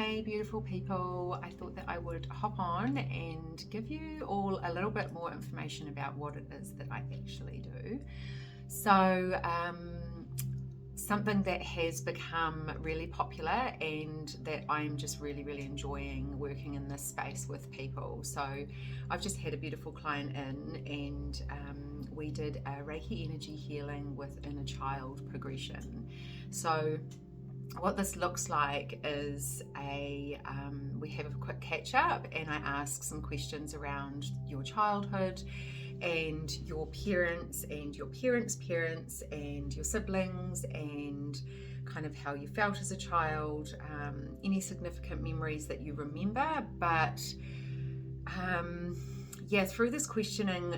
Hey beautiful people, I thought that I would hop on and give you all a little bit more information about what it is that I actually do. So something that has become really popular and that I'm just really enjoying working in this space with people. So I've just had a beautiful client in, and we did a Reiki energy healing with inner child progression. So what this looks like is we have a quick catch up, and I ask some questions around your childhood and your parents and your parents' parents and your siblings, and kind of how you felt as a child, any significant memories that you remember. But through this questioning,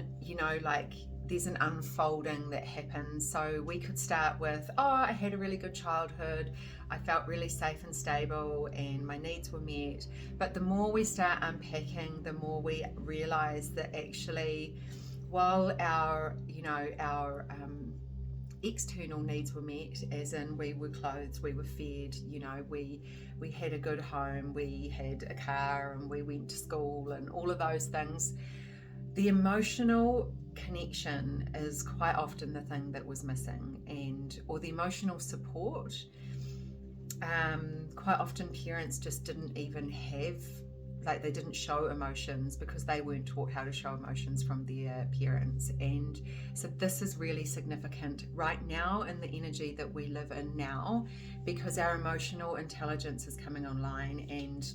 there's an unfolding that happens. So we could start with, I had a really good childhood, I felt really safe and stable and my needs were met. But the more we start unpacking, the more we realize that actually, while our external needs were met, as in we were clothed, we were fed, we had a good home, we had a car, and we went to school and all of those things, the emotional connection is quite often the thing that was missing, or the emotional support. Quite often parents just didn't even have, they didn't show emotions because they weren't taught how to show emotions from their parents. And so this is really significant right now in the energy that we live in now, because our emotional intelligence is coming online, and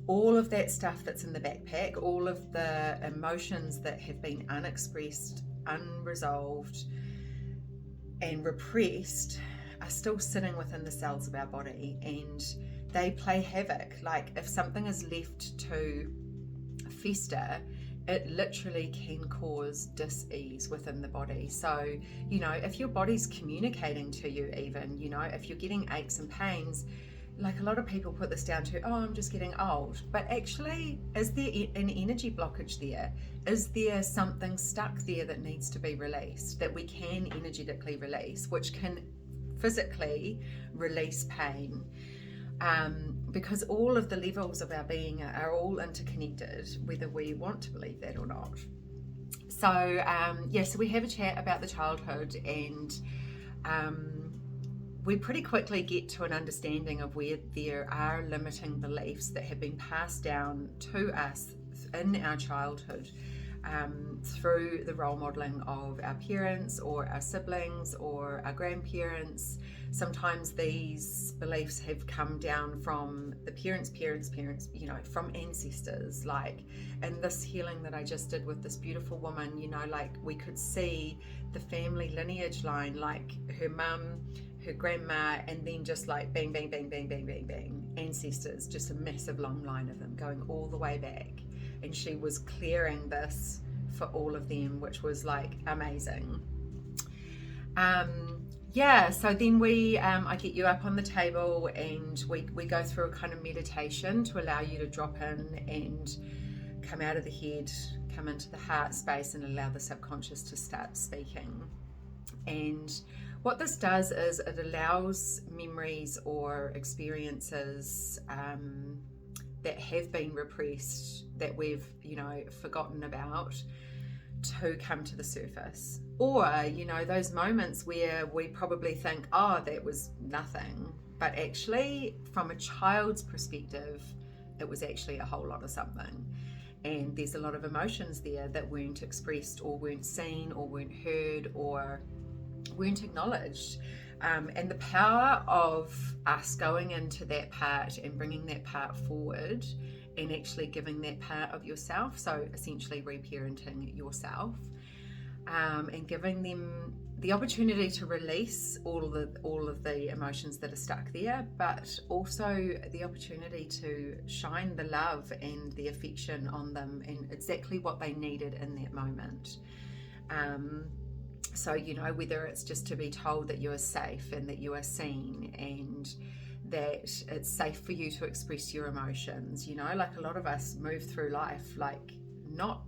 all of that stuff that's in the backpack, all of the emotions that have been unexpressed, unresolved, and repressed are still sitting within the cells of our body, and they play havoc. Like, if something is left to fester, it literally can cause dis-ease within the body. So, if your body's communicating to you, even, if you're getting aches and pains, like, a lot of people put this down to, I'm just getting old. But actually, is there an energy blockage there? Is there something stuck there that needs to be released, that we can energetically release, which can physically release pain? Because all of the levels of our being are all interconnected, whether we want to believe that or not. So, so we have a chat about the childhood, and we pretty quickly get to an understanding of where there are limiting beliefs that have been passed down to us in our childhood, through the role modeling of our parents or our siblings or our grandparents. Sometimes these beliefs have come down from the parents, from ancestors. Like in this healing that I just did with this beautiful woman, we could see the family lineage line, like her mum, her grandma, and then just like bang, bang, bang, bang, bang, bang, bang, ancestors, just a massive long line of them going all the way back. And she was clearing this for all of them, which was like amazing. So then I get you up on the table, and we go through a kind of meditation to allow you to drop in and come out of the head, come into the heart space, and allow the subconscious to start speaking. And what this does is it allows memories or experiences that have been repressed, that we've forgotten about, to come to the surface. Or those moments where we probably think, that was nothing, but actually from a child's perspective it was actually a whole lot of something. And there's a lot of emotions there that weren't expressed, or weren't seen, or weren't heard, or weren't acknowledged. And the power of us going into that part and bringing that part forward, and actually giving that part of yourself, so essentially reparenting yourself, and giving them the opportunity to release all of the emotions that are stuck there, but also the opportunity to shine the love and the affection on them and exactly what they needed in that moment. So, whether it's just to be told that you are safe and that you are seen, and that it's safe for you to express your emotions. Like, a lot of us move through life like not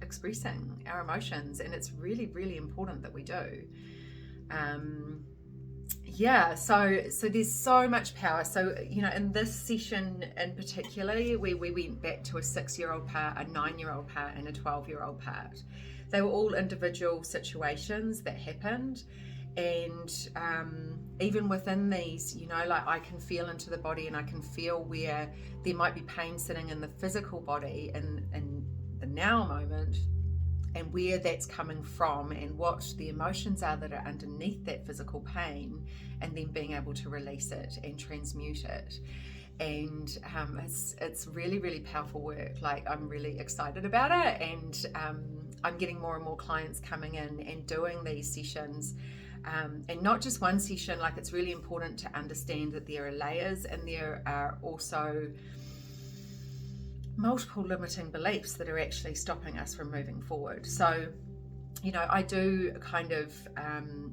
expressing our emotions, and it's really important that we do. Yeah, so there's so much power. So, you know, in this session in particular, we went back to a 6-year-old part, a 9-year-old part, and a 12-year-old part. They were all individual situations that happened. And even within these, you know, like I can feel into the body, and I can feel where there might be pain sitting in the physical body in the now moment, and where that's coming from, and what the emotions are that are underneath that physical pain, and then being able to release it and transmute it. And it's really, really powerful work. Like, I'm really excited about it, and I'm getting more and more clients coming in and doing these sessions. And not just one session. Like, it's really important to understand that there are layers, and there are also multiple limiting beliefs that are actually stopping us from moving forward. So, you know, I do kind of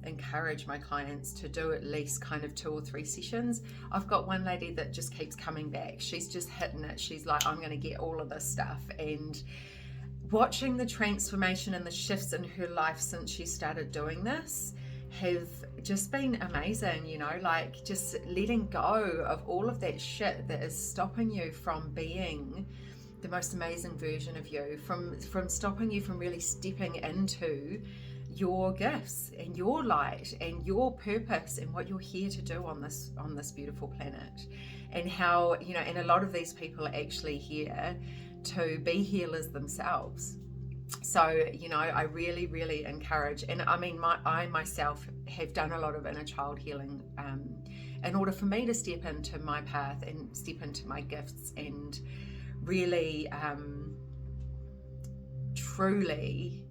encourage my clients to do at least kind of 2 or 3 sessions. I've got one lady that just keeps coming back. She's just hitting it. She's like, I'm going to get all of this stuff. And watching the transformation and the shifts in her life since she started doing this have just been amazing, you know, like just letting go of all of that shit that is stopping you from being the most amazing version of you, from stopping you from really stepping into your gifts and your light and your purpose and what you're here to do on this beautiful planet. And how, you know, and a lot of these people are actually here to be healers themselves. So, you know, I really, really encourage, and I mean, I myself have done a lot of inner child healing in order for me to step into my path and step into my gifts and really truly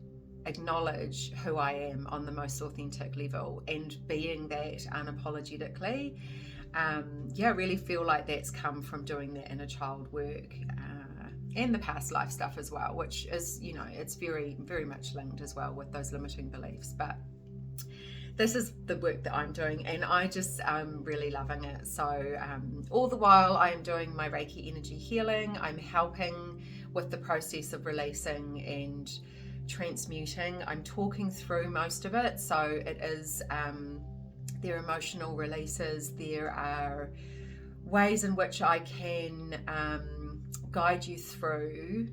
acknowledge who I am on the most authentic level, and being that unapologetically. Really feel like that's come from doing that inner child work and the past life stuff as well, which is, you know, it's very, very much linked as well with those limiting beliefs. But this is the work that I'm doing, and I just really loving it. So all the while I am doing my Reiki energy healing, I'm helping with the process of releasing and transmuting. I'm talking through most of it. So it is there are emotional releases, there are ways in which I can guide you through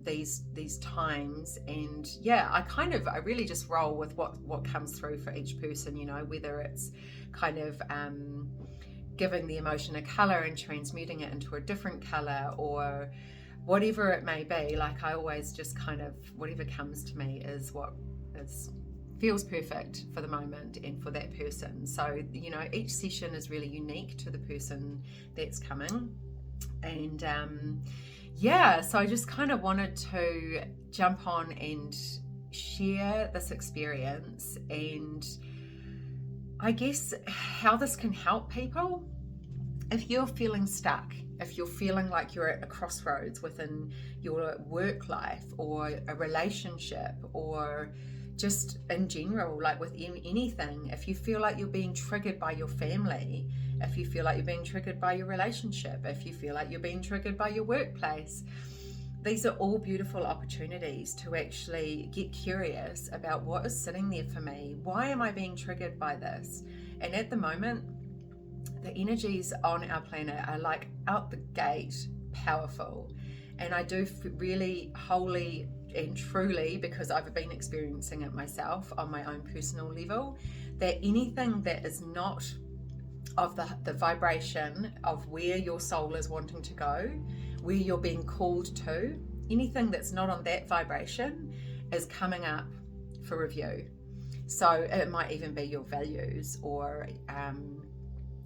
these times. And I really just roll with what comes through for each person, you know, whether it's kind of giving the emotion a color and transmuting it into a different color, or whatever it may be. Like, I always just kind of, whatever comes to me is what feels perfect for the moment and for that person. So, you know, each session is really unique to the person that's coming. And so I just kind of wanted to jump on and share this experience, and I guess how this can help people. If you're feeling stuck, if you're feeling like you're at a crossroads within your work life or a relationship, or just in general, like within anything, if you feel like you're being triggered by your family, if you feel like you're being triggered by your relationship, if you feel like you're being triggered by your workplace, these are all beautiful opportunities to actually get curious about what is sitting there for me. Why am I being triggered by this? And at the moment, the energies on our planet are like out the gate powerful. And I do really wholly and truly, because I've been experiencing it myself on my own personal level, that anything that is not of the vibration of where your soul is wanting to go, where you're being called to, anything that's not on that vibration is coming up for review. So it might even be your values, or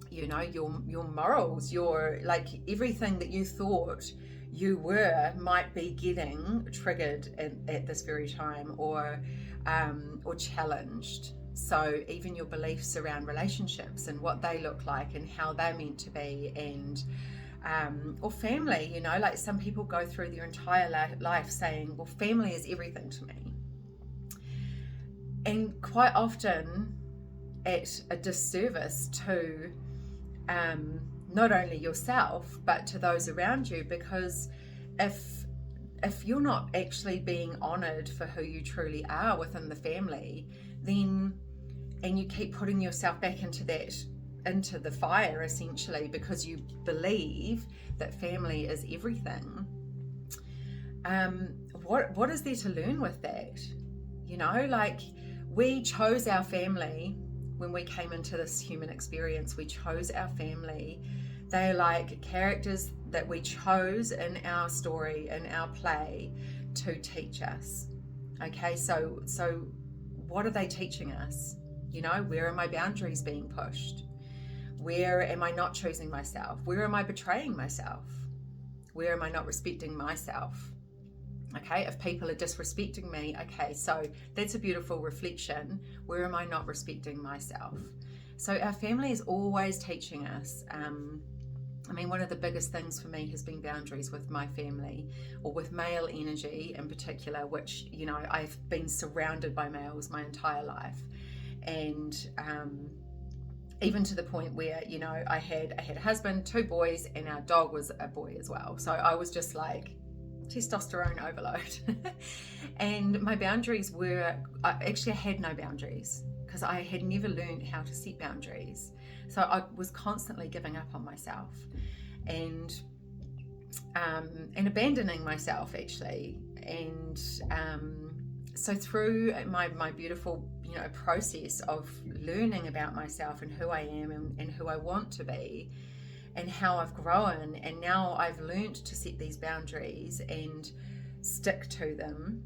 you know, your morals, your, like, everything that you thought you were might be getting triggered at this very time, or challenged. So even your beliefs around relationships and what they look like and how they're meant to be, and or family, you know, like some people go through their entire life saying, well, family is everything to me. And quite often at a disservice to not only yourself, but to those around you, because if you're not actually being honored for who you truly are within the family, then, and you keep putting yourself back into that into the fire, essentially, because you believe that family is everything. What is there to learn with that? You know, like, we chose our family when we came into this human experience. We chose our family. They're like characters that we chose in our story, in our play, to teach us. Okay, so what are they teaching us? You know, where are my boundaries being pushed? Where am I not choosing myself? Where am I betraying myself? Where am I not respecting myself? Okay, if people are disrespecting me, okay, so that's a beautiful reflection. Where am I not respecting myself? So our family is always teaching us. I mean, one of the biggest things for me has been boundaries with my family, or with male energy in particular, which, you know, I've been surrounded by males my entire life. And even to the point where, you know, I had a husband, 2 boys, and our dog was a boy as well. So I was just like testosterone overload. And my boundaries were, I had no boundaries, because I had never learned how to set boundaries. So I was constantly giving up on myself and abandoning myself, actually. And so through my beautiful, you know, process of learning about myself and who I am and who I want to be, and how I've grown, and now I've learned to set these boundaries and stick to them.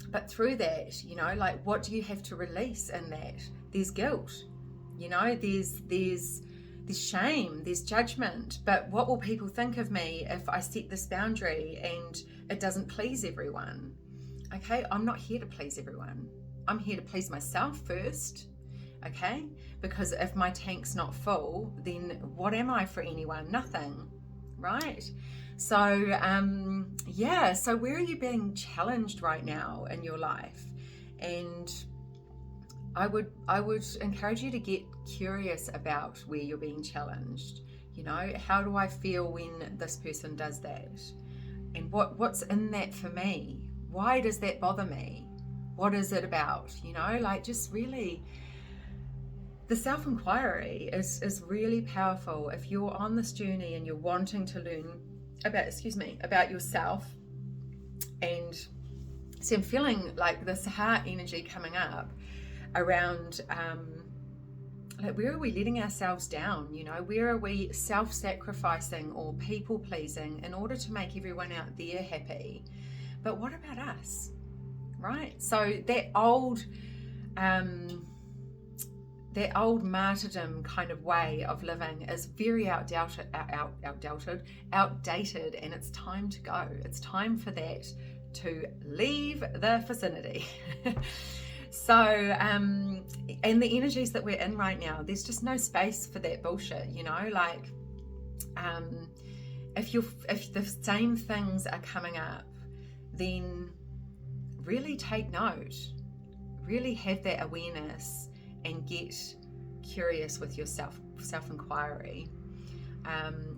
But through that, you know, like, what do you have to release in that? There's guilt, you know, there's shame, there's judgment. But what will people think of me if I set this boundary and it doesn't please everyone? Okay, I'm not here to please everyone. I'm here to please myself first. Okay, because if my tank's not full, then what am I for anyone? Nothing, right? So so where are you being challenged right now in your life? And I would encourage you to get curious about where you're being challenged. You know, how do I feel when this person does that? And what's in that for me? Why does that bother me? What is it about? You know, like, just really, the self-inquiry is really powerful. If you're on this journey and you're wanting to learn about yourself. And see, I'm feeling like this heart energy coming up around like, where are we letting ourselves down? You know, where are we self-sacrificing or people-pleasing in order to make everyone out there happy? But what about us, right? So that old martyrdom kind of way of living is very outdated, and it's time to go. It's time for that to leave the vicinity. So, and the energies that we're in right now, there's just no space for that bullshit, you know, like, if the same things are coming up, then really take note, really have that awareness, and get curious with your self-inquiry.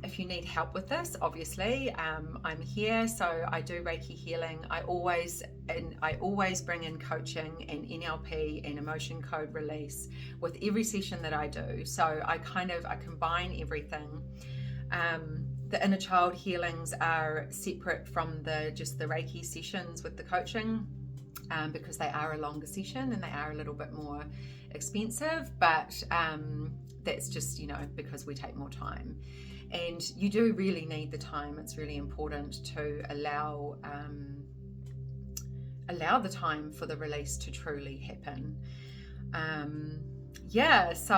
If you need help with this, obviously, I'm here. So I do Reiki healing. I always bring in coaching and NLP and emotion code release with every session that I do. So I combine everything. The inner child healings are separate from the Reiki sessions with the coaching, because they are a longer session and they are a little bit more expensive, but that's just, you know, because we take more time. And you do really need the time. It's really important to allow the time for the release to truly happen. So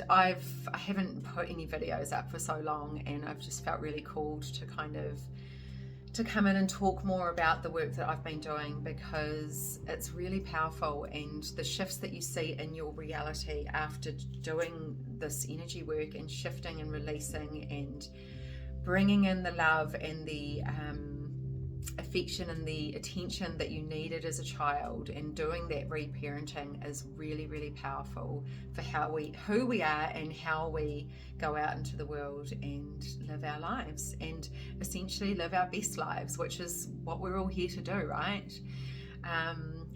I haven't put any videos up for so long, and I've just felt really called to come in and talk more about the work that I've been doing, because it's really powerful, and the shifts that you see in your reality after doing this energy work and shifting and releasing and bringing in the love and the affection and the attention that you needed as a child, and doing that reparenting is really, really powerful for who we are and how we go out into the world and live our lives, and essentially live our best lives, which is what we're all here to do, right?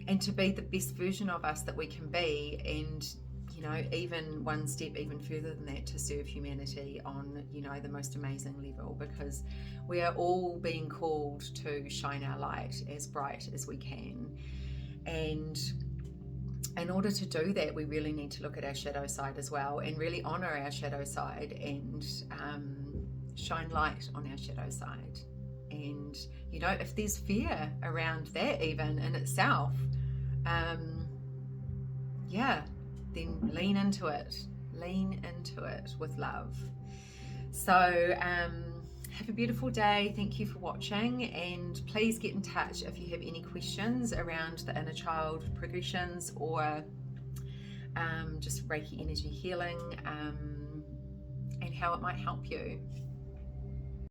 And to be the best version of us that we can be, and, you know, even one step even further than that, to serve humanity on, you know, the most amazing level, because we are all being called to shine our light as bright as we can. And in order to do that, we really need to look at our shadow side as well, and really honor our shadow side, and shine light on our shadow side. And, you know, if there's fear around that even in itself, then lean into it with love. So have a beautiful day. Thank you for watching, and please get in touch if you have any questions around the inner child progressions, or just Reiki energy healing, and how it might help you.